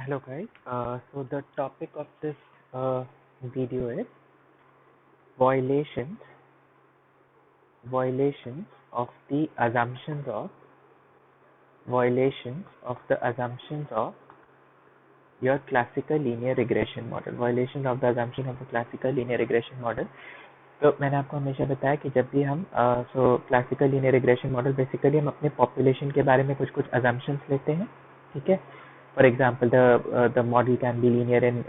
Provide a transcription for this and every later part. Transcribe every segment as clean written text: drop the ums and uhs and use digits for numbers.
Hello guys, so the topic of this video is violations violations of the assumptions of violations of the assumptions of your classical linear regression model. Violation of the assumption of the classical linear regression model. तो मैंने आपको हमेशा बताया कि जब भी हम classical linear regression model basically हम अपने पॉपुलेशन के बारे में कुछ कुछ अजम्पशंस लेते हैं. ठीक है. For example, the model can be linear in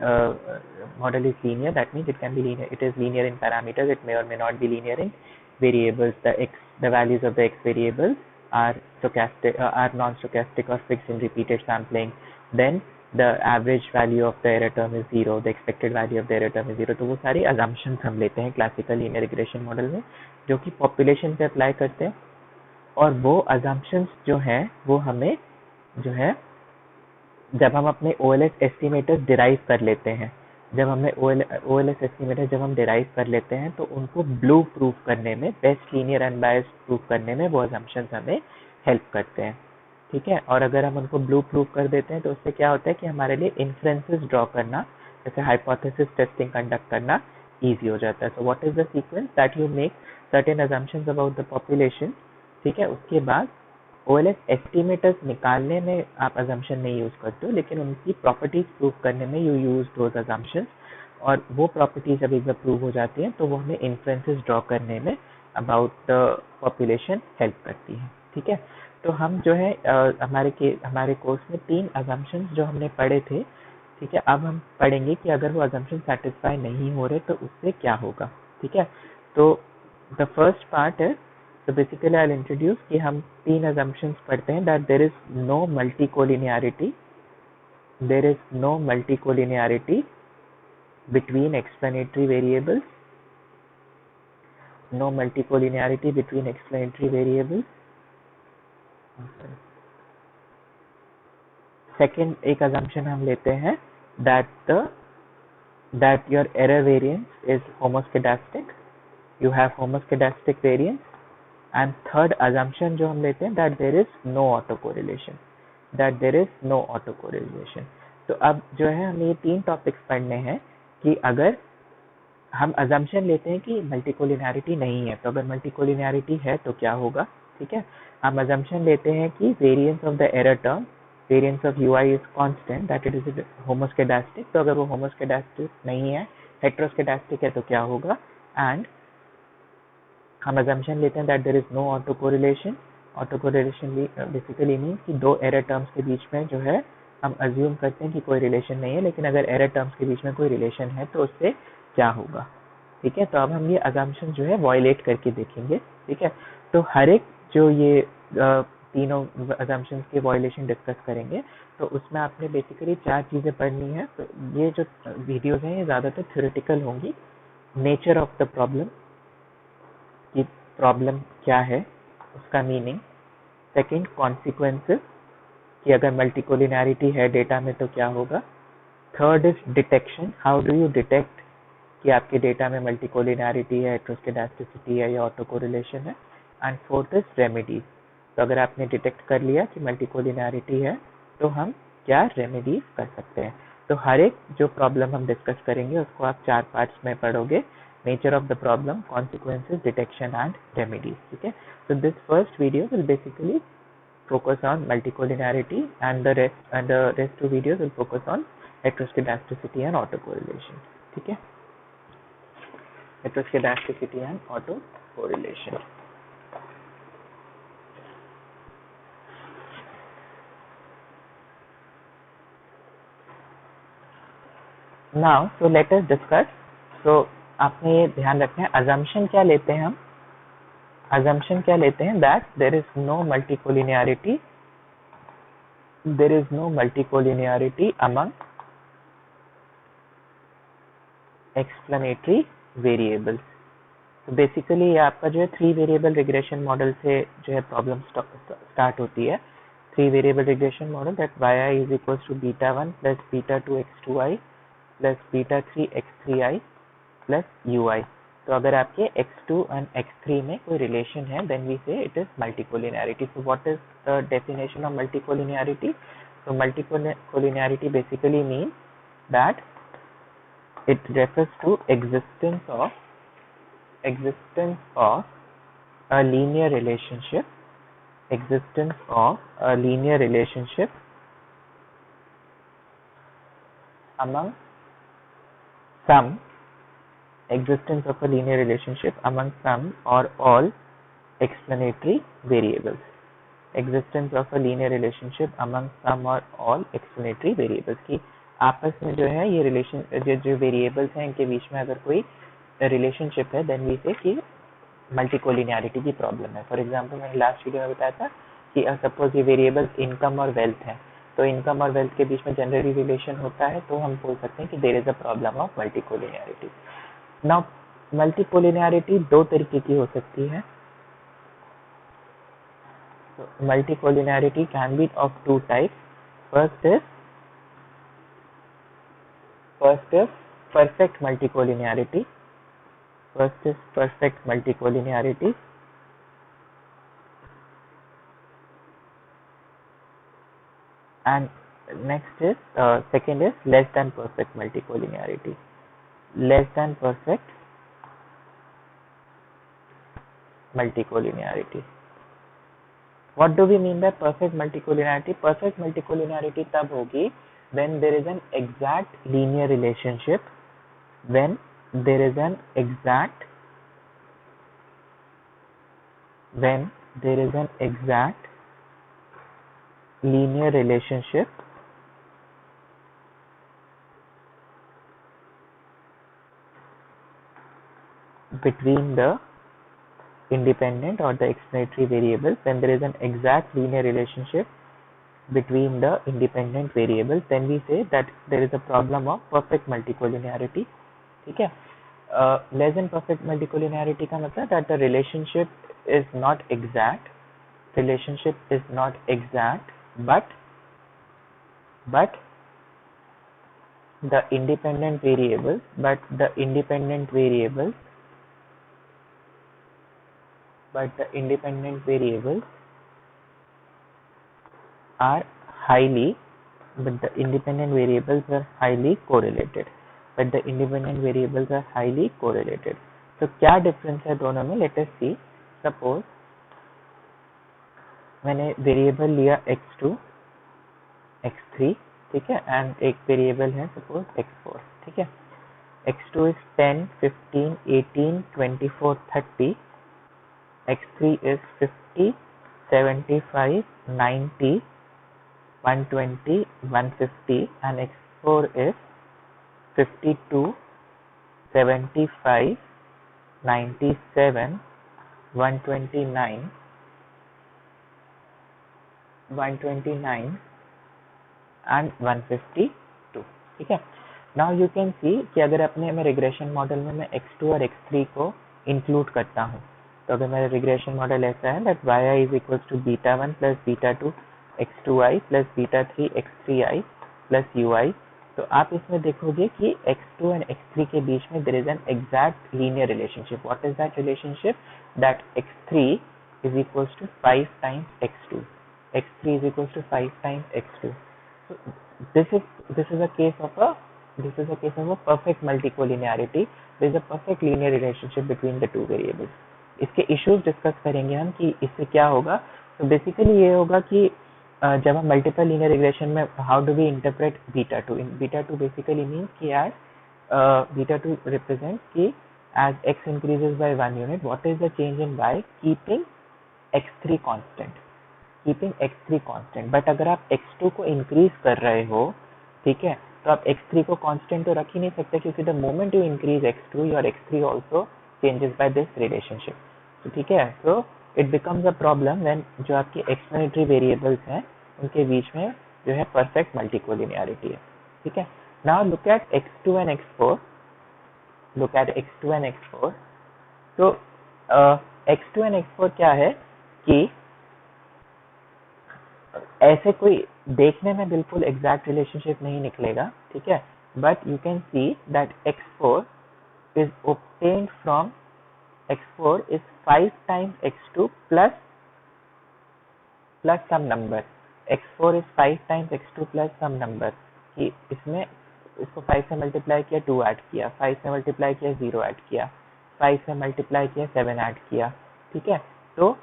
model is linear. That means it can be linear. It is linear in parameters. It may or may not be linear in variables. The values of the x variables are stochastic, are non-stochastic or fixed in repeated sampling. Then the average value of the error term is 0. The expected value of the error term is 0. तो वो सारी assumptions हम लेते हैं classical linear regression model में, जो कि population पे apply करते हैं. और वो assumptions जो हैं वो हमें जो है जब हम अपने OLS एस्टिमेटर्स डिराइव कर लेते हैं, जब हमने OLS एस्टिमेटर जब हम डिराइव कर लेते हैं तो उनको ब्लू प्रूफ करने में, बेस्ट लीनियर अनबायस्ड प्रूफ करने में वो असम्पशंस हमें हेल्प करते हैं. ठीक है. और अगर हम उनको ब्लू प्रूफ कर देते हैं तो उससे क्या होता है कि हमारे लिए इन्फ्रेंसेस ड्रॉ करना, जैसे हाइपोथेसिस टेस्टिंग कंडक्ट करना ईजी हो जाता है. So what is the sequence that you make certain assumptions about the population. ठीक है. उसके बाद OLS एस्टिमेटर्स निकालने में आप assumption नहीं यूज करते हो, लेकिन उनकी प्रॉपर्टीज प्रूव करने में यू यूज दोज assumptions. और वो प्रॉपर्टीज जब एक बार प्रूव हो जाती हैं तो वो हमें इन्फ्रेंसेस ड्रॉ करने में अबाउट द पॉपुलेशन हेल्प करती है. ठीक है. तो हम जो है हमारे कोर्स में 3 assumptions जो हमने पढ़े थे. ठीक है. अब हम पढ़ेंगे कि अगर वो assumption सेटिस्फाई नहीं हो रहे तो उससे क्या होगा. ठीक है. तो द फर्स्ट पार्ट है, तो बेसिकली आई विल इंट्रोड्यूस कि हम 3 assumptions पढ़ते हैं. That there is no multicollinearity between explanatory variables. No multicollinearity between explanatory variables. Second एक assumption हम लेते हैं that your error variance is homoscedastic. You have homoscedastic variance. And third assumption जो हम लेते हैं that there is no autocorrelation. तो अब जो है हमें ये 3 टॉपिक्स पढ़ने हैं कि अगर हम assumption लेते हैं कि मल्टीकोलिनियरिटी नहीं है, तो अगर मल्टीकोलिनियरिटी है तो क्या होगा. ठीक है. हम assumption लेते हैं कि variance of the error term, variance of UI is constant, that it is homoscedastic. तो अगर वो homoscedastic नहीं है, heteroscedastic है तो क्या होगा. एंड हम assumption लेते हैं that there is no autocorrelation. Autocorrelation basically means कि 2 एरर टर्म्स के बीच में जो है हम अज्यूम करते हैं कि कोई रिलेशन नहीं है, लेकिन अगर एरर टर्म्स के बीच में कोई रिलेशन है तो उससे क्या होगा. ठीक है. तो अब हम ये assumption जो है वायलेट करके देखेंगे. ठीक है. तो हर एक जो ये तीनों assumptions के वायलेशन डिस्कस करेंगे, तो उसमें आपने बेसिकली 4 चीजें पढ़नी है. तो ये जो वीडियोज हैं ये ज्यादातर थ्योरेटिकल होंगी. नेचर ऑफ द प्रॉब्लम, कि प्रॉब्लम क्या है, उसका मीनिंग. सेकंड, कॉन्सिक्वेंसेस, कि अगर मल्टीकोलिनियरिटी है डेटा में तो क्या होगा. Third is detection, how do you detect कि आपके डेटा में मल्टीकोलिनियरिटी है, हेटेरोस्केडास्टिसिटी है या ऑटोकोरिलेशन है. And fourth is remedies. तो अगर आपने डिटेक्ट कर लिया कि मल्टीकोलिनियरिटी है तो हम क्या रेमेडीज कर सकते हैं. तो हर एक जो प्रॉब्लम हम डिस्कस करेंगे उसको आप 4 पार्ट्स में पढ़ोगे. nature of the problem, consequences, detection and remedies. Okay. So this first video will basically focus on multicollinearity, and the rest 2 videos will focus on heteroscedasticity and autocorrelation. ठीक है. Heteroscedasticity and autocorrelation. Now, so let us discuss. So आपने ये ध्यान रखना है, assumption क्या लेते हैं हम. assumption क्या लेते हैं that there is no multicollinearity among explanatory variables. तो बेसिकली ये आपका जो है 3 वेरिएबल रिग्रेशन मॉडल से जो है प्रॉब्लम स्टार्ट होती है. 3 variable regression model that yi is equals to beta1 plus beta2 x2i plus beta3 x3i plus ui. तो अगर आपके x2 and x3 में कोई रिलेशन है then we say it is multicollinearity. So what is the definition of multicollinearity? So multicollinearity basically means that it refers to existence of a linear relationship, existence of a linear relationship among some existence of a linear relationship among some or all explanatory variables. Existence of a linear relationship among some or all explanatory variables की आपस में जो है ये relation जो variables हैं इनके बीच में अगर कोई रिलेशनशिप है देन वी से कि मल्टीकोलिनियरिटी की प्रॉब्लम है. फॉर एग्जांपल मैंने लास्ट वीडियो में बताया था कि सपोज ये वेरिएबल्स इनकम और वेल्थ हैं, तो इनकम और वेल्थ के बीच में जनरली रिलेशन होता है तो हम बोल सकते हैं कि there is a problem of multicollinearity. Now multicollinearity दो तरीके की हो सकती है. So, multicollinearity can be of two types. First is perfect multicollinearity. And next is second is less than perfect multicollinearity. Less than perfect multicollinearity. What do we mean by perfect multicollinearity? Perfect multicollinearity तब होगी when there is an exact linear relationship. When there is an exact linear relationship between the independent or the explanatory variables. When there is an exact linear relationship between the independent variables, then we say that there is a problem of perfect multicollinearity. ठीक है. Less than perfect multicollinearity का मतलब that the relationship is not exact, but the independent variables are highly correlated. तो क्या difference है दोनों में? Let us सी. Suppose मैंने वेरिएबल लिया x2 x3, ठीक है, एंड एक वेरिएबल है सपोज x4, ठीक है. x2 is 10, 15, 18, 24, 30. x3 is 50, 75, 90, 120, 150, and x4 is 52, 75, 97, 129 and 152. ठीक है. नाउ यू कैन सी कि अगर अपने मैं रिग्रेशन मॉडल में मैं x2 और x3 को इंक्लूड करता हूँ, तो अगर मेरा रिग्रेशन मॉडल ऐसा है that yi is equals to beta 1 plus beta 2 x2i plus beta 3 x3i plus ui, तो आप इसमें देखोगे कि x2 and x3 के बीच में there is an exact linear relationship. What is that relationship? That x3 is equals to 5 times x2. x3 is equals to 5 times x2. So this is a case of a perfect multicollinearity. There is a perfect linear relationship between the two variables. इसके issues discuss करेंगे हम कि इससे क्या होगा. तो basically ये होगा कि जब हम मल्टीपल लीनियर रिग्रेशन में how do we interpret beta two. Beta two basically means कि एज बीटा टू रिप्रेजेंट कि as x increases by 1 unit what is the change in y keeping x3 constant. But अगर आप x2 को increase कर रहे हो, ठीक है, तो आप x3 को कांस्टेंट तो रख ही नहीं सकते क्योंकि the moment you increase x2 your x3 also changes by this relationship. तो ठीक है, so it becomes a problem when जो आपकी एक्सप्लेनेटरी वेरिएबल्स हैं उनके बीच में जो है परफेक्ट मल्टीकोलिनियरिटी है. ठीक है. Now look at x2 and x4. तो x2 and x4 क्या है कि ऐसे कोई देखने में बिल्कुल एग्जैक्ट रिलेशनशिप नहीं निकलेगा, ठीक है, but you can see that x4 is obtained from x4 is 5 times x2 plus some number. x4 is 5 times x2 plus some number, कि इसमें इसको 5 से मल्टीप्लाई किया 2 ऐड किया, 5 से मल्टीप्लाई किया 0 ऐड किया, 5 से मल्टीप्लाई किया 7 ऐड किया, ठीक है। तो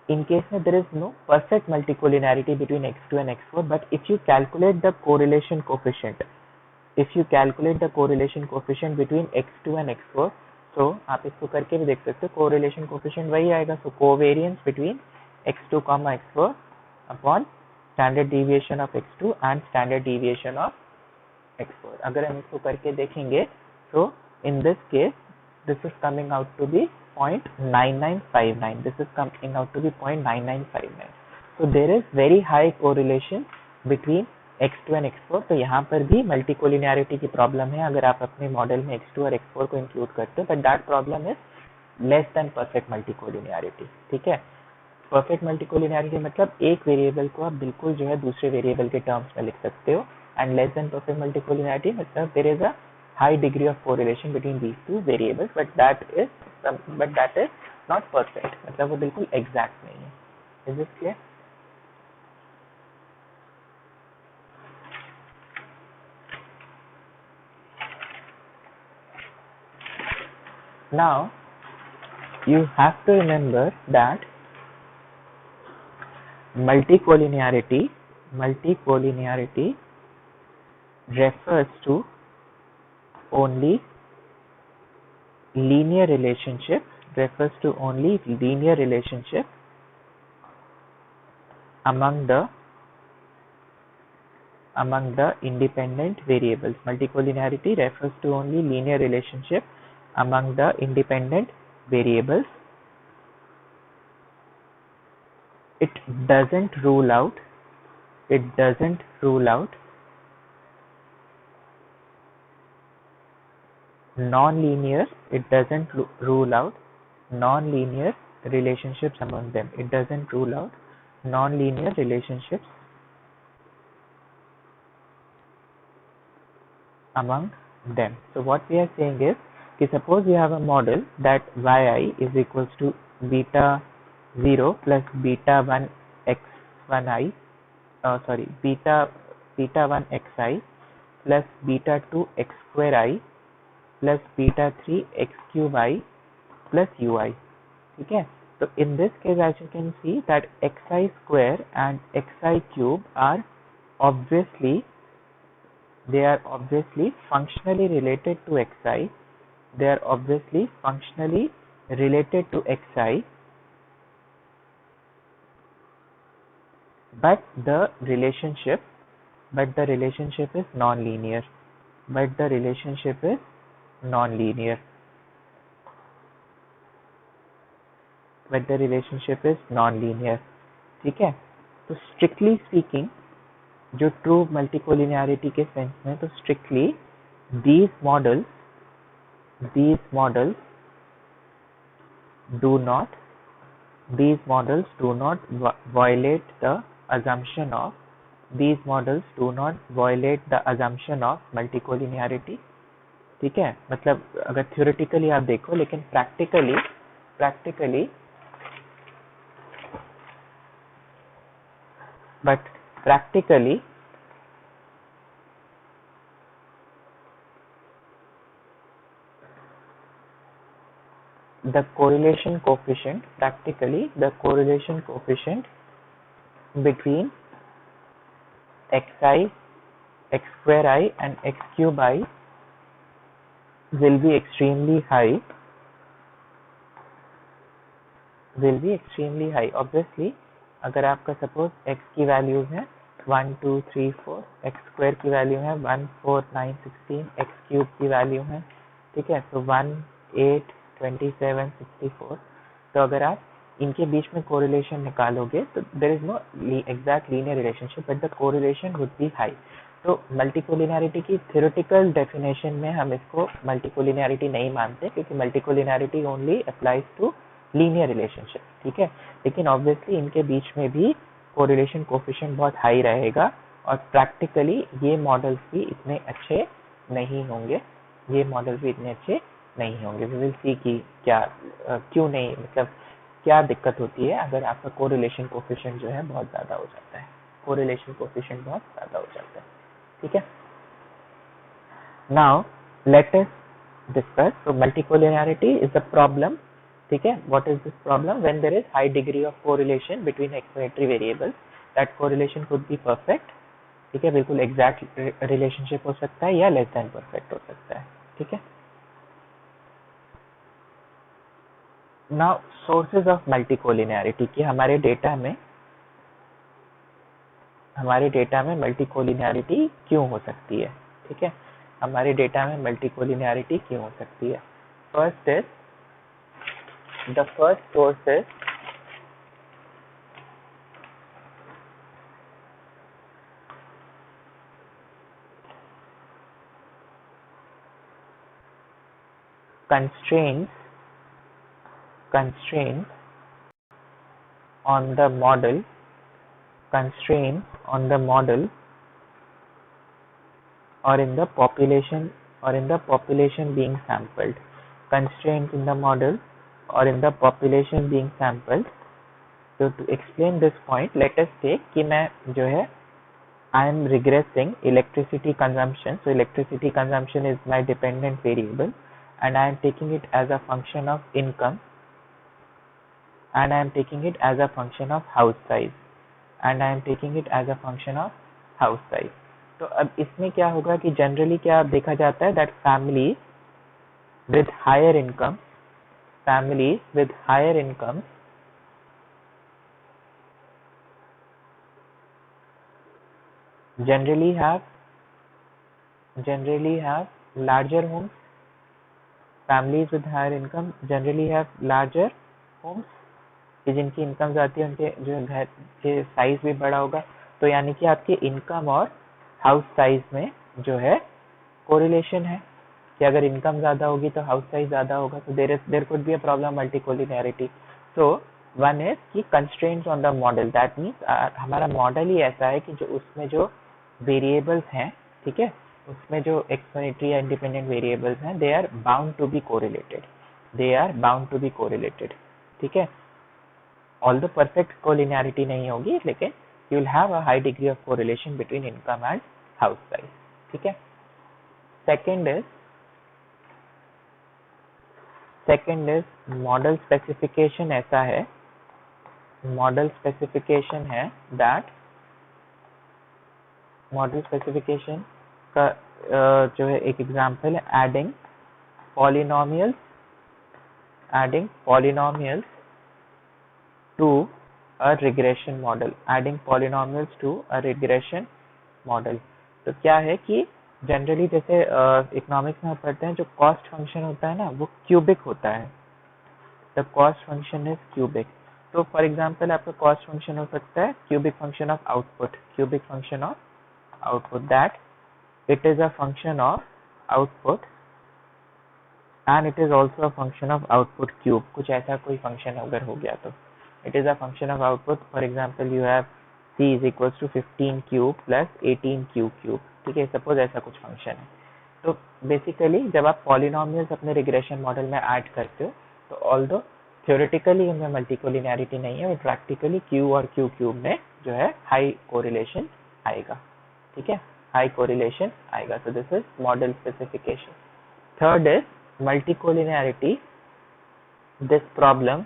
in case में there is no perfect multicollinearity between x2 and x4, but if you calculate the correlation coefficient, between x2 and x4, so आप इसको करके भी देख सकते हो, correlation coefficient वही आएगा, so covariance between x2, x4 upon standard deviation of x2 and standard deviation of x4. अगर हम इसको करके देखेंगे, so in this case this is coming out to be 0.9959. This is coming out to be 0.9959. So there is very high correlation between x2 and x4. तो यहाँ पर भी multicollinearity की प्रॉब्लम है अगर आप अपने मॉडल में x2 और x4 को इंक्लूड करते हो, but that problem is less than perfect multicollinearity, ठीक है। परफेक्ट मल्टीकोलिनियरिटी मतलब एक वेरिएबल को आप बिल्कुल जो है दूसरे वेरिएबल के टर्म्स में लिख सकते हो, and less than perfect multicollinearity मतलब there is a high degree of correlation between these two variables, but that is not perfect, मतलब वो बिल्कुल exact नहीं है। Is this clear? Now you have to remember that multicollinearity refers to only linear relationship among the independent variables. Multicollinearity refers to only linear relationship among the independent variables. It doesn't rule out non-linear relationships among them. It doesn't rule out non-linear relationships among them. So what we are saying is, suppose we have a model that yi is equals to beta 0 plus beta 1 x1i, beta 1 xi plus beta 2 x square i plus beta 3 x cube i plus ui, ठीक है। So in this case, as you can see that xi square and xi cube are obviously functionally related to xi. They are obviously functionally related to xi, but the relationship is non-linear. ठीक है। तो strictly speaking, जो true multicollinearity के sense में, तो strictly these models do not violate the assumption of multicollinearity, ठीक है। मतलब अगर थ्योरेटिकली आप देखो, लेकिन practically the correlation coefficient between xi, x square I and x cube I will be extremely high. Obviously, अगर आपका सपोज x की वैल्यूज है 1 2 3 4, x स्क्वायर की वैल्यू है 1 4 9 16, x क्यूब की वैल्यू है, ठीक है, तो 1 8 27 64। तो अगर आप इनके बीच में कोरिलेशन निकालोगे तो there is no exact linear relationship, but the correlation would be high. तो मल्टीकोलिनियरिटी की थ्योरेटिकल डेफिनेशन में हम इसको मल्टीकोलिनियरिटी नहीं मानते, क्योंकि multicollinearity only applies to linear relationship, ठीक है। लेकिन ऑब्वियसली इनके बीच में भी कोरिलेशन कोफिशिएंट बहुत हाई रहेगा, और प्रैक्टिकली ये मॉडल्स भी इतने अच्छे नहीं होंगे। वी विल सी कि क्या क्यों नहीं, मतलब क्या दिक्कत होती है अगर आपका कोरिलेशन कोफिशिएंट जो है बहुत ज़्यादा हो जाता है। कोरिलेशन कोफिशिएंट बहुत ज़्यादा हो जाता है। ठीक है, now let us discuss. So multicollinearity is the problem. ठीक है, what is this problem? When there is high degree of correlation between explanatory variables, that correlation could be perfect. ठीक है, बिल्कुल एग्जैक्ट रिलेशनशिप हो सकता है या लेस देन परफेक्ट हो सकता है। ठीक है, नाउ सोर्सेज ऑफ मल्टीकोलिनियरिटी की हमारे डेटा में मल्टीकोलिनियरिटी क्यों हो सकती है। ठीक है, हमारे डेटा में मल्टीकोलिनियरिटी क्यों हो सकती है? First is the first source is constraints on the model or in the population being sampled. Constraints in the model or in the population being sampled. So to explain this point, let us take कि मैं जो है I am regressing electricity consumption. So electricity consumption is my dependent variable and I am taking it as a function of income, and I am taking it as a function of house size, and I am taking it as a function of house size. तो अब इसमें क्या होगा कि generally क्या देखा जाता है that families with higher income generally have larger homes. Families with higher income generally have larger homes, कि जिनकी इनकम आती है उनके जो घर के साइज भी बड़ा होगा। तो यानी कि आपके इनकम और हाउस साइज में जो है कोरिलेशन है कि अगर इनकम ज़्यादा होगी तो हाउस साइज ज़्यादा होगा। तो there could be a problem multicollinearity. So one is कि constraints on the model, that means हमारा मॉडल ही ऐसा है कि जो उसमें जो वेरिएबल्स हैं, ठीक है, उसमें जो एक्सप्लेनेटरी या इंडिपेंडेंट वेरिएबल्स हैं, they are bound to be correlated. ठीक है, ऑल्दो परफेक्ट कोलिनियरिटी नहीं होगी, लेकिन you will have a high degree of correlation between income and house size. ठीक है, सेकेंड इज मॉडल स्पेसिफिकेशन। ऐसा है, मॉडल स्पेसिफिकेशन है दैट मॉडल स्पेसिफिकेशन का जो है एक एग्जांपल है adding polynomials to a regression model. तो क्या है कि जनरली जैसे इकोनॉमिक्स में पढ़ते हैं, जो कॉस्ट फंक्शन होता है ना, वो क्यूबिक होता है। The cost function is cubic. तो फॉर एग्जांपल आपका कॉस्ट फंक्शन हो सकता है cubic function of output, that it is a function of output and it is also a function of output cube। कुछ ऐसा कोई फंक्शन अगर हो गया तो it is a function of output। for example you have c is equals to 15 cube plus 18 q cube। ठीक है, suppose ऐसा कुछ फंक्शन है। तो बेसिकली जब आप पॉलिनोमियल्स अपने रिग्रेशन मॉडल में ऐड करते हो, तो ऑल्दो थ्योरेटिकली उनमें मल्टीकोलिनियरिटी नहीं है, प्रैक्टिकली q और q क्यूब में जो है हाई कोरिलेशन आएगा। ठीक है, high correlation आएगा। So this is model specification। Third is multicollinearity। This problem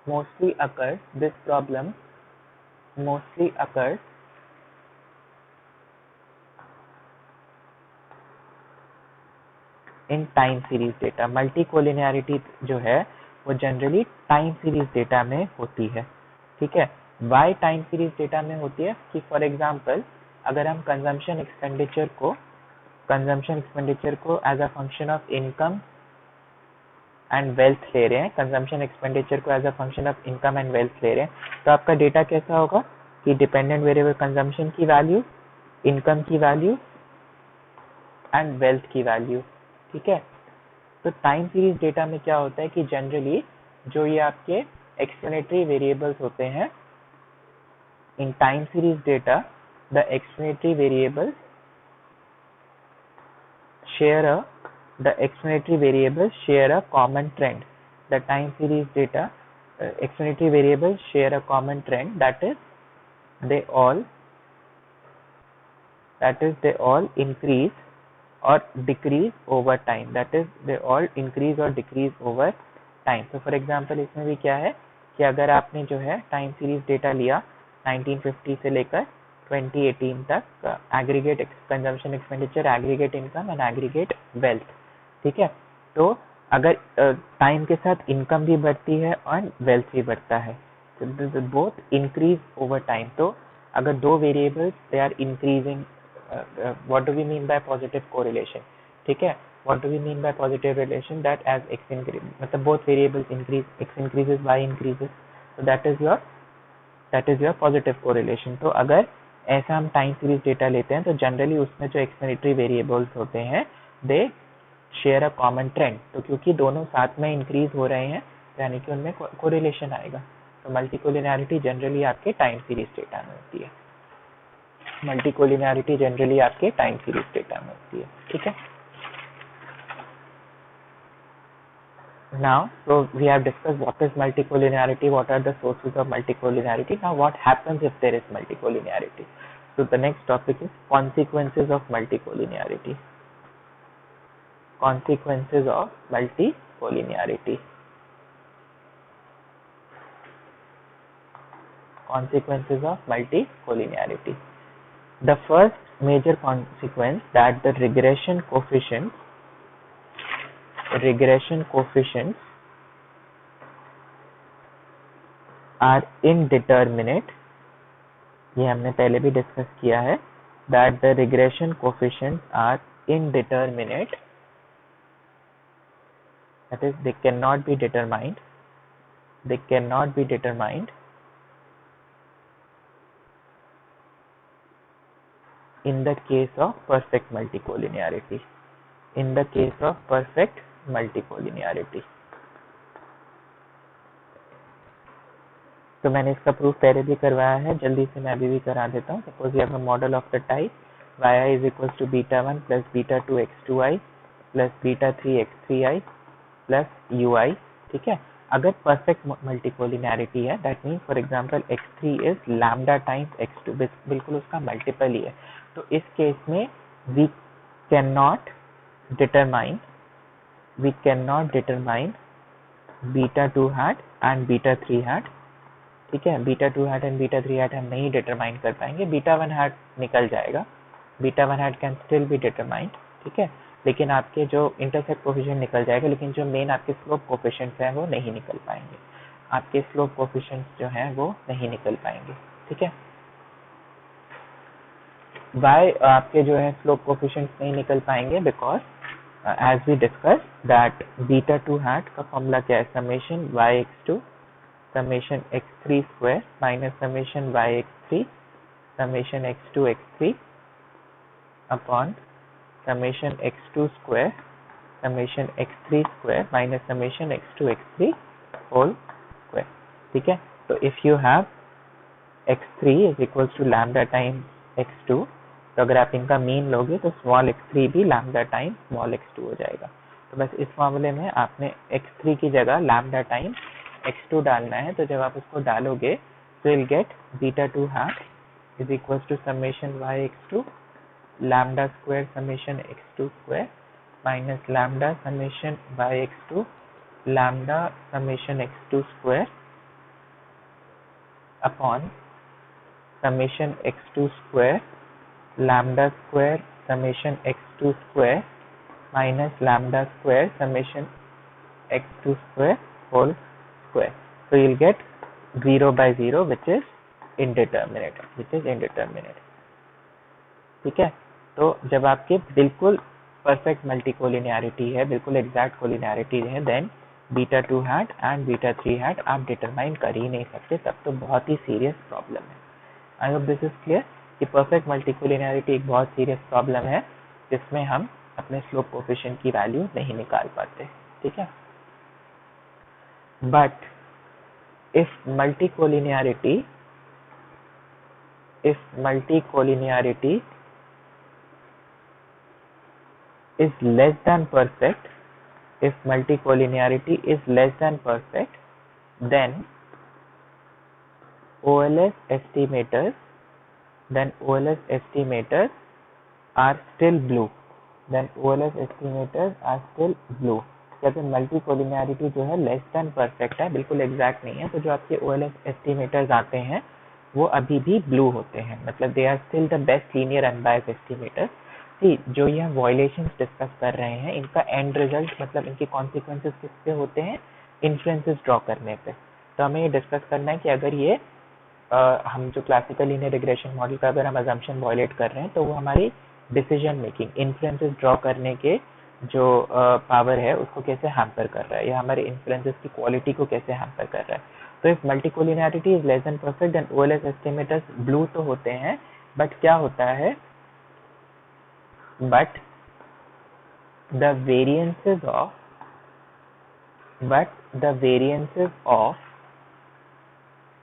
mostly occurs in time series data। Multicollinearity जो है वो जनरली टाइम सीरीज डेटा में होती है। ठीक है, वाई टाइम सीरीज डेटा में होती है कि फॉर एग्जांपल अगर हम कंजम्पशन एक्सपेंडिचर को as a function of income and wealth ले रहे हैं, तो आपका डेटा कैसा होगा कि डिपेंडेंट वेरिएबल कंजम्पशन की वैल्यू, इनकम की वैल्यू एंड वेल्थ की वैल्यू। ठीक है, तो टाइम सीरीज डेटा में क्या होता है कि जनरली जो ये आपके एक्सप्लेनेटरी वेरिएबल्स होते हैं, in time series data the explanatory variables share a common trend. the time series data explanatory variables share a common trend, that is they all increase or decrease over time, that is they all increase or decrease over time. तो for example इसमें भी क्या है कि अगर आपने जो है टाइम सीरीज डेटा लिया 1950 से लेकर 2018 तक, aggregate consumption expenditure, aggregate income and aggregate wealth, ठीक है, तो अगर टाइम के साथ इनकम भी बढ़ती है और वेल्थ भी बढ़ता है, तो बोथ इंक्रीज ओवर टाइम. तो अगर दो variables they are increasing, what do we mean by positive correlation, ठीक है, what do we mean by positive relation, that as x increase मतलब both variables increase, x increases y increases, so that is your positive correlation. तो अगर ऐसा हम time series data लेते हैं तो जनरली उसमें जो एक्सप्लेनेटरी वेरिएबल्स होते हैं दे शेयर अ कॉमन ट्रेंड, तो क्योंकि दोनों साथ में इंक्रीज हो रहे हैं यानी कि उनमें कोरिलेशन आएगा. तो मल्टीकोलिनियरिटी जनरली आपके टाइम सीरीज डेटा में होती है, मल्टीकोलिनियरिटी जनरली आपके टाइम सीरीज डेटा में होती है, ठीक है. Now, so we have discussed what is multicollinearity, what are the sources of multicollinearity. Now, what happens if there is multicollinearity? So, the next topic is consequences of multicollinearity. Consequences of multicollinearity. Consequences of multicollinearity. The first major consequence that the regression coefficients are indeterminate, ये हमने पहले भी discuss किया है, that the regression coefficients are indeterminate, that is they cannot be determined in the case of perfect multicollinearity. In the case of perfect multicollinearity. तो मैंने इसका proof पहले भी करवाया है, जल्दी से मैं अभी भी करा देता हूँ. Suppose you have a model of the type yi is equals to beta 1 plus beta 2 x2i plus beta 3 x3i plus ui, ठीक है. अगर परफेक्ट मल्टीकोलिनियरिटी है, that means for example x3 is lambda times x2, बिल्कुल उसका multiple ही है, तो इस case में we can not determine beta 2 hat and beta 3 hat, ठीक है. Beta 2 hat and beta 3 hat हम नहीं डिटरमाइन कर पाएंगे, बीटा 1 हैट निकल जाएगा, beta 1 hat can still be determined, ठीक है, लेकिन आपके जो इंटरसेप्ट कोफिशिएंट निकल जाएगा, लेकिन जो मेन आपके स्लोप कोफिशिएंट्स हैं वो नहीं निकल पाएंगे, आपके स्लोप कोफिशिएंट्स जो हैं वो नहीं निकल पाएंगे, ठीक है. वाई आपके जो है स्लोप कोफिशिएंट्स नहीं निकल पाएंगे, because as we discuss that beta 2 hat का फॉर्मूला क्या है, summation y(x2) summation x3 square minus summation y(x3) summation x2 x3 upon summation x2 square summation x3 square minus summation x2 x3 whole square, ठीक है. तो if you have x3 is equals to lambda times x2, तो अगर आप इनका mean लोगे तो small x3 भी lambda times स्मॉल x2 हो जाएगा. तो बस इस मामले में आपने x3 की जगह lambda times x2 डालना है, तो जब आप उसको डालोगे तो you'll get beta 2 hat is equals to summation y(x2) lambda square summation x2 square minus lambda summation y(x2) lambda summation x2 square upon summation x2 square lambda square summation x2 square minus lambda square summation x2 square whole square. So you'll get 0 by 0 which is indeterminate. ठीक है. तो जब आपके बिल्कुल perfect multicollinearity है, बिल्कुल exact collinearity है, then beta 2 hat and beta 3 hat आप डिटरमाइन कर ही नहीं सकते, तब तो बहुत ही सीरियस प्रॉब्लम है. I hope this is clear कि परफेक्ट मल्टीकोलिनियरिटी एक बहुत सीरियस प्रॉब्लम है जिसमें हम अपने स्लोप कोफिशिएंट की वैल्यू नहीं निकाल पाते, ठीक है. But if multicollinearity is less than perfect, if multicollinearity is less than perfect, then OLS estimators are still blue. Then OLS estimators are still blue. जब मल्टीकोलिनियरिटी जो है लेस देन परफेक्ट है, बिल्कुल एग्जैक्ट नहीं है, तो जो आपके OLS एस्टिमेटर्स आते हैं वो अभी भी ब्लू होते हैं, मतलब they are still the best linear unbiased estimators. ठीक, जो ये वॉयलेशंस डिस्कस कर रहे हैं इनका एंड रिजल्ट मतलब इनके कॉन्सिक्वेंसेस किससे होते हैं, इन्फ्लुएंसेस ड्रॉ करने पे। तो हमें ये डिस्कस करना है कि अगर ये हम जो क्लासिकल लीनियर रिग्रेशन मॉडल का अगर हम अजम्पशन वायलेट कर रहे हैं तो वो हमारी डिसीजन मेकिंग, इन्फ्लुएंसेस ड्रॉ करने के जो पावर है उसको कैसे हैम्पर कर रहा है, या हमारे इन्फ्लुएंसेस की क्वालिटी को कैसे हैम्पर कर रहा है। तो if multicollinearity is less than perfect then OLS estimators BLUE तो होते हैं, बट क्या होता है, but the variances of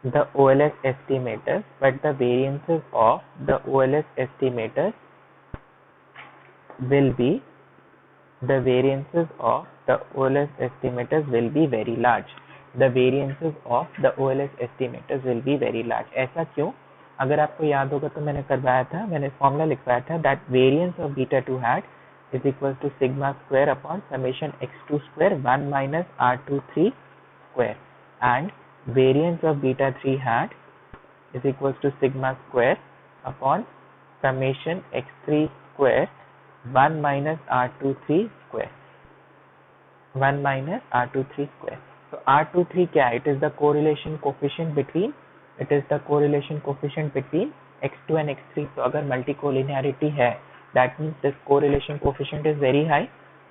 the OLS estimators will be very large. ऐसा क्यों? अगर आपको याद होगा तो मैंने करवाया था, मैंने फॉर्मूला लिखवाया था that variance of beta 2 hat is equal to sigma square upon summation x2 square 1 minus r23 square, and variance of beta 3 hat is equals to sigma square upon summation x3 square 1 minus r23 square, 1 minus r23 square. So r23 क्या है? It is the correlation coefficient between x2 and x3. तो अगर multicollinearity है, that means this correlation coefficient is very high.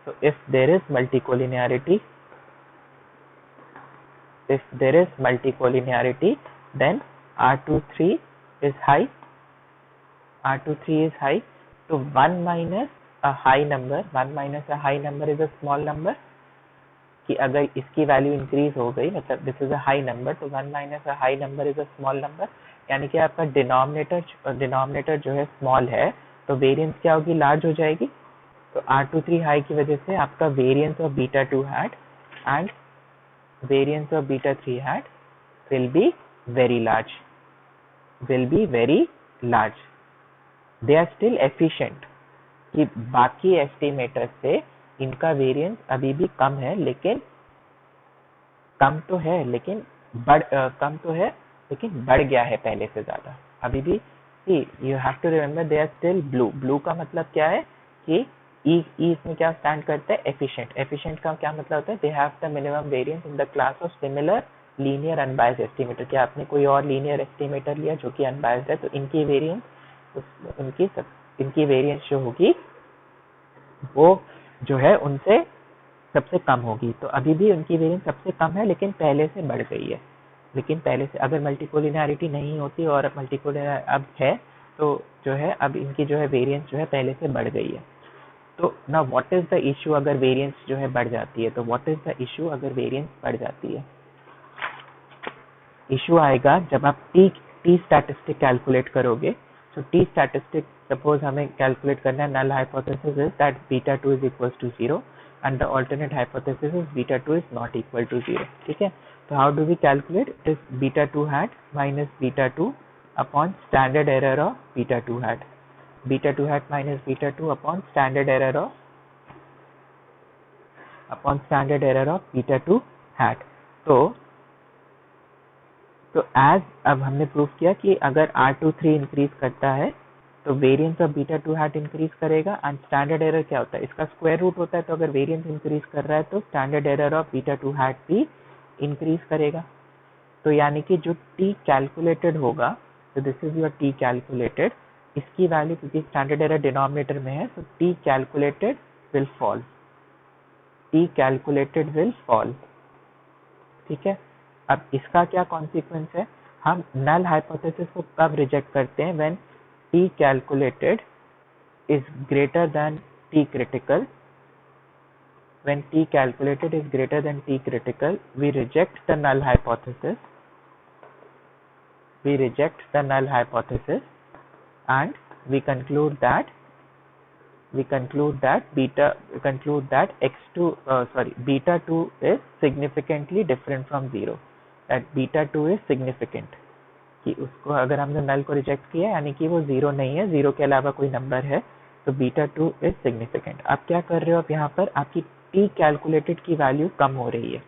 So if there is multicollinearity, then r23 is high. So 1 minus a high number is a small number. कि अगर इसकी value increase हो गई, मतलब this is a high number, तो 1 minus a high number is a small number, यानी कि आपका डिनोमिनेटर जो है स्मॉल है, तो वेरिएंस क्या होगी, लार्ज हो जाएगी। तो R23 हाई की वजह से आपका variance of beta 2 hat and variance of beta 3 hat will be very large, they are still efficient. कि बाकी एस्टिमेटर से इनका वेरिएंस अभी भी कम है, लेकिन बढ़ गया है पहले से ज्यादा। अभी भी you have to remember they are still BLUE का मतलब क्या है कि ई इसमें क्या स्टैंड करता है, एफिशिएंट का क्या मतलब होता है, they have the minimum variance in the class of similar linear unbiased estimator. क्या आपने कोई और लीनियर एस्टिमेटर लिया जो कि अनबायस्ड है, तो इनकी वेरिएंस जो होगी वो जो है उनसे सबसे कम होगी। तो अभी भी उनकी वेरिएंस सबसे कम है, लेकिन पहले से बढ़ गई है। अगर मल्टीकोलिनियरिटी नहीं होती और मल्टीकोलिनियर अब है, तो जो है अब इनकी जो है वेरिएंस जो है पहले से बढ़ गई है। तो ना व्हाट इज द इश्यू अगर वेरिएंस जो है बढ़ जाती है, तो व्हाट इज द इश्यू अगर वेरिएंस बढ़ जाती है? इश्यू आएगा जब आप टी स्टैटिस्टिक कैलकुलेट करोगे। तो टी स्टैटिस्टिक सपोज हमें कैलकुलेट करना है, null hypothesis is that beta 2 is equal to 0 and the alternate hypothesis is beta 2 is not equal to 0. ठीक है, तो how do we calculate? It is beta 2 hat minus beta 2 upon standard error of beta 2 hat. Beta 2 hat minus beta 2 upon standard error of beta 2 hat. तो as अब हमने prove किया कि अगर R23 increase करता है तो variance of beta 2 hat increase करेगा, एंड स्टैंडर्ड एरर क्या होता है, इसका स्क्वायर रूट होता है। तो अगर वेरिएंस इंक्रीज कर रहा है तो standard error of beta 2 hat भी इंक्रीज करेगा। तो यानी कि जो टी कैलकुलेटेड होगा, तो this is your T calculated, इसकी वैल्यू क्योंकि स्टैंडर्ड एरर डिनोमिनेटर में है, तो टी कैलकुलेटेड विल फॉल। ठीक है, अब इसका क्या कॉन्सिक्वेंस है, हम नल हाइपोथेसिस को कब रिजेक्ट करते हैं, when T calculated is greater than T critical. When T calculated is greater than T critical, we reject the null hypothesis. And we conclude that we conclude that beta 2 is significantly different from 0, that beta 2 is significant, कि उसको अगर हमने नल को reject किया यानी कि वो 0 नहीं है, 0 के अलावा कोई नंबर है, तो बीटा 2 इज सिग्निफिकेंट। आप क्या कर रहे हो, आप यहाँ पर आपकी टी कैलकुलेटेड की वैल्यू कम हो रही है,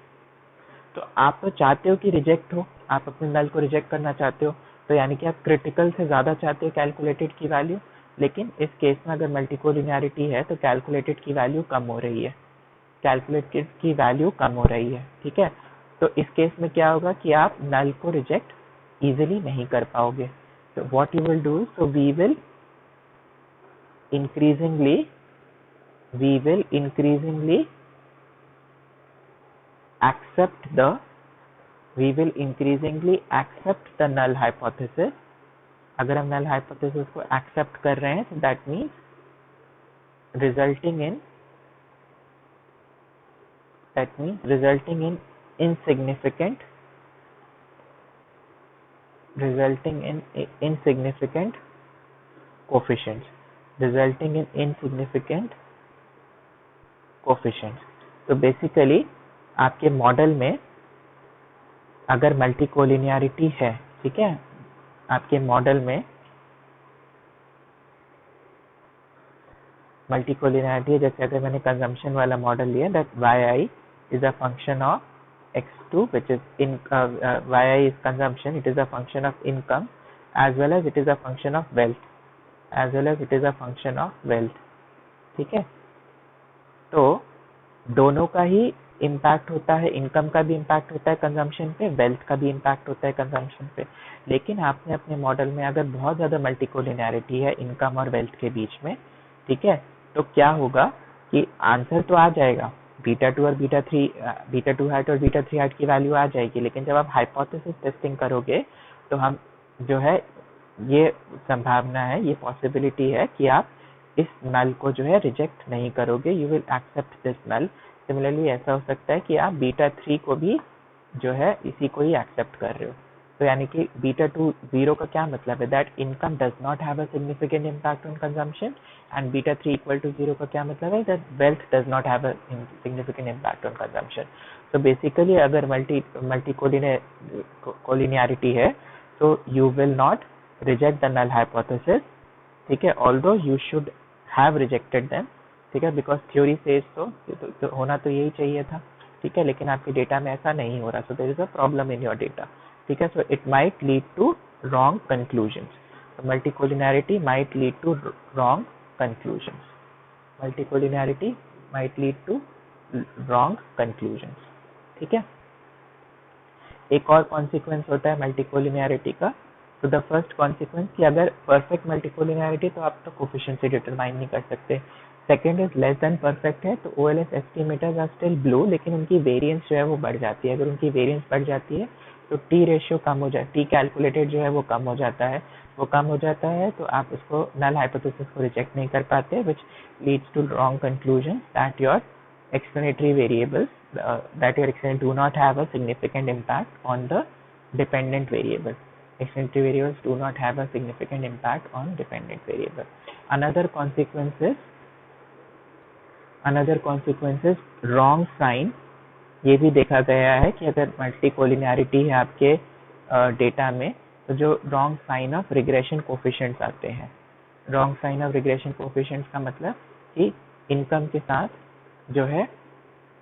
तो आप तो चाहते हो कि रिजेक्ट हो, आप अपने नल को रिजेक्ट करना चाहते हो, तो यानी कि आप क्रिटिकल से ज़्यादा चाहते हो कैलकुलेटेड की वैल्यू, लेकिन इस केस में अगर मल्टीकोलिनियरिटी है तो कैलकुलेटेड की वैल्यू कम हो रही है, कैलकुलेटेड की वैल्यू कम हो रही है, ठीक है। तो इस केस में क्या होगा कि आप नल को रिजेक्ट इजीली नहीं कर पाओगे। तो what you will do, so we will increasingly accept the null hypothesis। अगर हम नल हाइपोथेसिस को एक्सेप्ट कर रहे हैं तो that means resulting in insignificant coefficients। तो बेसिकली आपके मॉडल में अगर मल्टीकोलिनियरिटी है, ठीक है, आपके मॉडल में मल्टीकोलिनियरिटी है, जैसे अगर मैंने कंजम्पशन वाला मॉडल लिया, that yi is a function of x2 which is yi is consumption, it is a function of income as well as it is a function of wealth, ठीक है। तो दोनों का ही इम्पैक्ट होता है, इनकम का भी इम्पैक्ट होता है कंजम्पशन पे, वेल्थ का भी इम्पैक्ट होता है कंजम्पशन पे, लेकिन आपने अपने मॉडल में अगर बहुत ज़्यादा मल्टीकोलिनियरिटी है इनकम और वेल्थ के बीच में, ठीक है, तो क्या होगा कि आंसर तो आ जाएगा, बीटा 2 हैट और बीटा 3 हैट की वैल्यू आ जाएगी, लेकिन जब आप हाइपोथेसिस टेस्टिंग करोगे तो हम जो है ये संभावना है, ये पॉसिबिलिटी है कि आप इस नल को जो है रिजेक्ट नहीं करोगे, you will accept this null. Similarly ऐसा हो सकता है कि आप बीटा 3 को भी जो है इसी को ही एक्सेप्ट कर रहे हो, तो यानी कि बीटा 2 0 का क्या मतलब है, that income does not have a significant impact on consumption, and beta 3 equal to 0 का क्या मतलब है, that wealth does not have a significant impact on consumption. तो बेसिकली अगर मल्टीकोलिनियरिटी है तो you will not reject the null hypothesis, ठीक है, although you should have rejected them, ठीक है, बिकॉज थ्योरी सेज तो होना तो यही चाहिए था, ठीक है, लेकिन आपके डेटा में ऐसा नहीं हो रहा, so there is a problem in your data, ठीक है। So it might lead to wrong conclusions, multicollinearity might lead to wrong conclusions, multicollinearity might lead to wrong conclusions, ठीक है। एक और कॉन्सिक्वेंस होता है मल्टीकोलिनियरिटी का, तो द फर्स्ट कॉन्सिक्वेंस कि अगर परफेक्ट मल्टीकोलिनियरिटी तो आप तो कोफिशिएंट से डिटरमाइन नहीं कर सकते, second is less than perfect है तो OLS estimators are still BLUE, लेकिन उनकी वेरिएंस जो है वो बढ़ जाती है, अगर उनकी वेरिएंस बढ़ जाती है तो टी रेशियो कम हो जाए, टी कैलकुलेटेड जो है वो कम हो जाता है, तो आप उसको नल हाइपोथेसिस को रिजेक्ट नहीं कर पाते, which leads to wrong conclusion that your explanatory variables do not have a significant impact on the dependent variable. Explanatory variables do not have a significant impact on dependent variable. Another consequence is wrong sign। ये भी देखा गया है कि अगर multicollinearity है आपके data में तो जो wrong sign of regression coefficients आते हैं, wrong sign of regression coefficients का मतलब कि इनकम के साथ जो है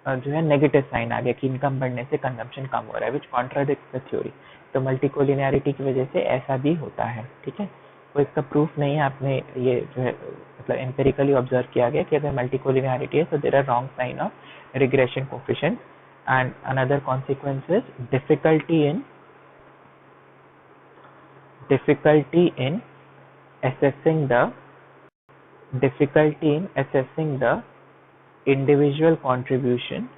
नेगेटिव साइन आ गया कि इनकम बढ़ने से कंजम्पशन कम हो रहा है, विच कॉन्ट्राडिक्ट्स द थ्योरी। तो मल्टीकोलिनियरिटी की वजह से ऐसा भी होता है, ठीक है, कोई इसका प्रूफ नहीं है, आपने ये जो है मतलब एम्पेरिकली ऑब्जर्व किया गया कि अगर मल्टीकोलिनियरिटी है तो there are wrong sign of regression coefficient. And another consequence is difficulty in assessing the individual contribution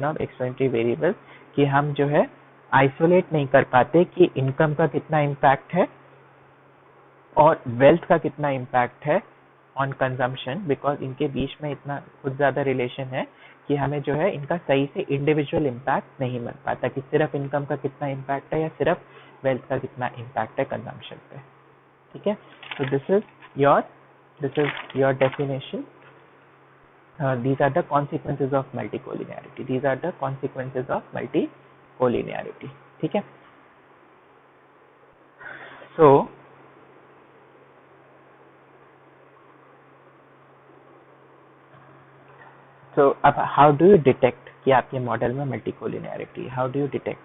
of explanatory variables, कि हम जो है आइसोलेट नहीं कर पाते कि इनकम का कितना इम्पैक्ट है और वेल्थ का कितना इम्पैक्ट है ऑन कंजम्पशन, बिकॉज इनके बीच में इतना कुछ ज़्यादा रिलेशन है कि हमें जो है इनका सही से इंडिविजुअल इम्पैक्ट नहीं मिल पाता कि सिर्फ इनकम का कितना इम्पैक्ट है या सिर्फ वेल्थ का कितना इम्पैक्ट है कंजम्पशन पे। ठीक है, तो this is your definition. These are the consequences of multicollinearity. These are the consequences of multicollinearity. ठीक है, so अब how do you detect कि आपके मॉडल में multicollinearity? How do you detect?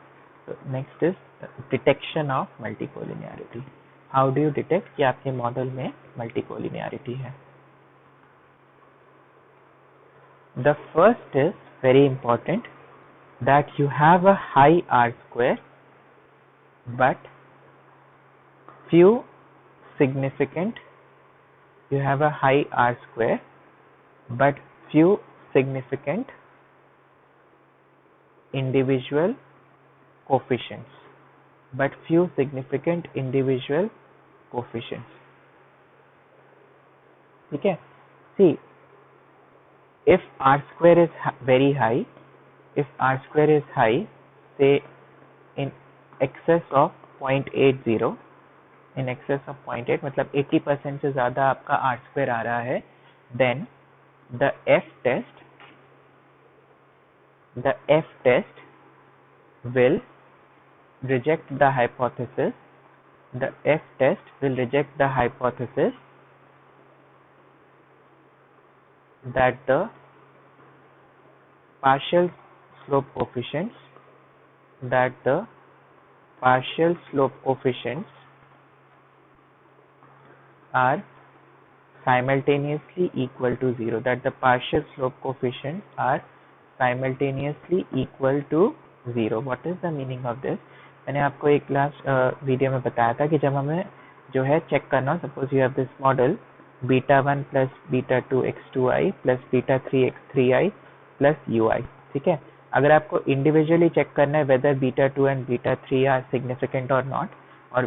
So next is detection of multicollinearity. How do you detect कि आपके model में multicollinearity है? The first is very important, that you have a high R square but few significant, you have a high R square but few significant individual coefficients, but few significant individual coefficients. ठीक है, see, if R square is very high, if R square is high, say in excess of 0.80, in excess of 0.8 मतलब 80% से ज़्यादा आपका R square आ रहा है, then the F test will reject the hypothesis. The F test will reject the hypothesis that the partial slope coefficients are simultaneously equal to 0, that the partial slope coefficients are simultaneously equal to 0. What is the meaning of this? मैंने आपको एक last video में बताया था कि जब हमें जो है चेक करना, suppose you have this model β1 plus β2 x2i plus β3 x3i plus ui, ठीक है, अगर आपको इंडिविजुअली चेक करना है whether β2 and β3 are significant or not, और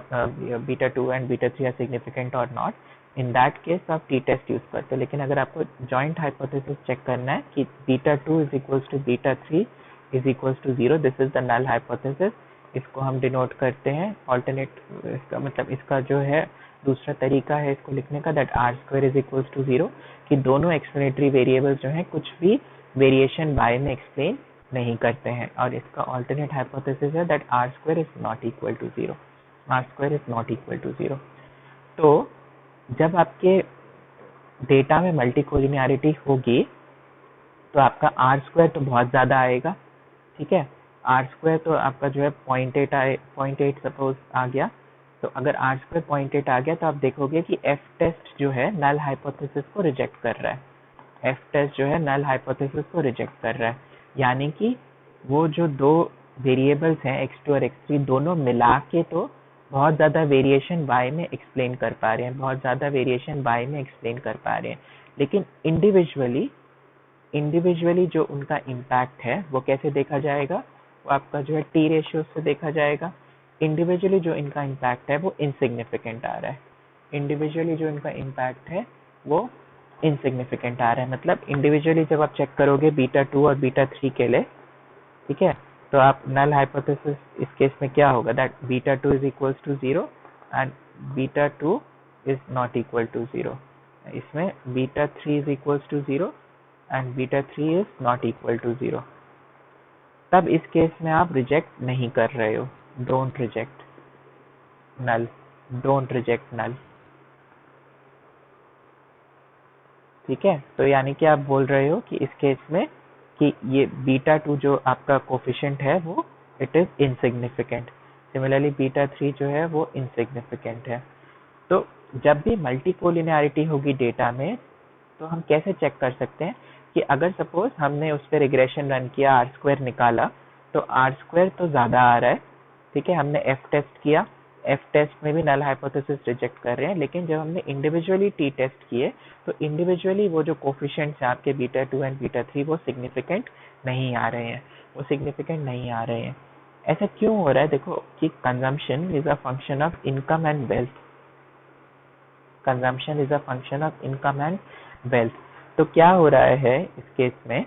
β2 and β3 are significant or not, in that case आप टी टेस्ट यूज करते हो। लेकिन अगर आपको जॉइंट हाइपोथेसिस चेक करना है कि β2 is equals to β3 is equals to 0, this is the null hypothesis, इसको हम डिनोट करते हैं ऑल्टरनेट, इसका मतलब इसका जो है दूसरा तरीका है इसको लिखने का, that R square is equals to 0, कि दोनों एक्सप्लेनेटरी वेरिएबल्स जो है कुछ भी वेरिएशन बाय में एक्सप्लेन नहीं करते हैं, और इसका ऑल्टरनेट हाइपोथेसिस है that R square is not equal to 0, R square is not equal to 0। तो जब आपके डेटा में मल्टीकोलिनियरिटी होगी तो आपका आर स्क्वायर तो बहुत ज़्यादा आएगा, ठीक है, आर स्क्वायर तो आपका जो है 0.8 सपोज आ गया, तो अगर आर स्क्वायर 0.8 आ गया तो आप देखोगे कि एफ टेस्ट जो है नल हाइपोथेसिस को रिजेक्ट कर रहा है, एफ टेस्ट जो है नल हाइपोथेसिस को रिजेक्ट कर रहा है, यानी कि वो जो दो वेरिएबल्स हैं x2 और x3 दोनों मिला के तो बहुत ज़्यादा वेरिएशन y में एक्सप्लेन कर पा रहे हैं, बहुत ज़्यादा वेरिएशन y में एक्सप्लेन कर पा रहे हैं, लेकिन इंडिविजुअली जो उनका इम्पैक्ट है वो कैसे देखा जाएगा, वो आपका जो है टी रेशियो से देखा जाएगा। इंडिविजुअली जो इनका इम्पैक्ट है वो इनसिग्निफिकेंट आ रहा है, इंडिविजुअली जो इनका इम्पैक्ट है वो इनसिग्निफिकेंट आ रहा है, मतलब इंडिविजुअली जब आप चेक करोगे β2 और β3 के लिए, ठीक है, तो आप नल हाइपोथेसिस इस केस में क्या होगा, that β2 is equals to 0 and β2 is not equal to 0, इसमें β3 is equals to 0 and β3 is not equal to 0, तब इस केस में आप रिजेक्ट नहीं कर रहे हो, don't reject null, don't reject null, ठीक है, तो यानी कि आप बोल रहे हो कि इस केस में कि ये β2 जो आपका कोफिशिएंट है वो इट इज इनसिग्निफिकेंट, सिमिलरली β3 जो है वो इनसिग्निफिकेंट है। तो जब भी मल्टीकोलिनियरिटी होगी डेटा में तो हम कैसे चेक कर सकते हैं कि अगर सपोज हमने उस पर रिग्रेशन रन किया, आर स्क्वायर निकाला, तो आर स्क्वायर तो ज़्यादा आ रहा है, ठीक है, हमने एफ टेस्ट किया, एफ टेस्ट में भी नल हाइपोथेसिस रिजेक्ट कर रहे हैं, लेकिन जब हमने इंडिविजुअली टी टेस्ट किए तो इंडिविजुअली वो जो कोफिशिएंट्स हैं आपके β2 एंड β3 वो सिग्निफिकेंट नहीं आ रहे हैं, वो सिग्निफिकेंट नहीं आ रहे हैं। ऐसा क्यों हो रहा है, देखो कि consumption is a function of income and wealth, consumption is a function of income and wealth. तो क्या हो रहा है इस केस में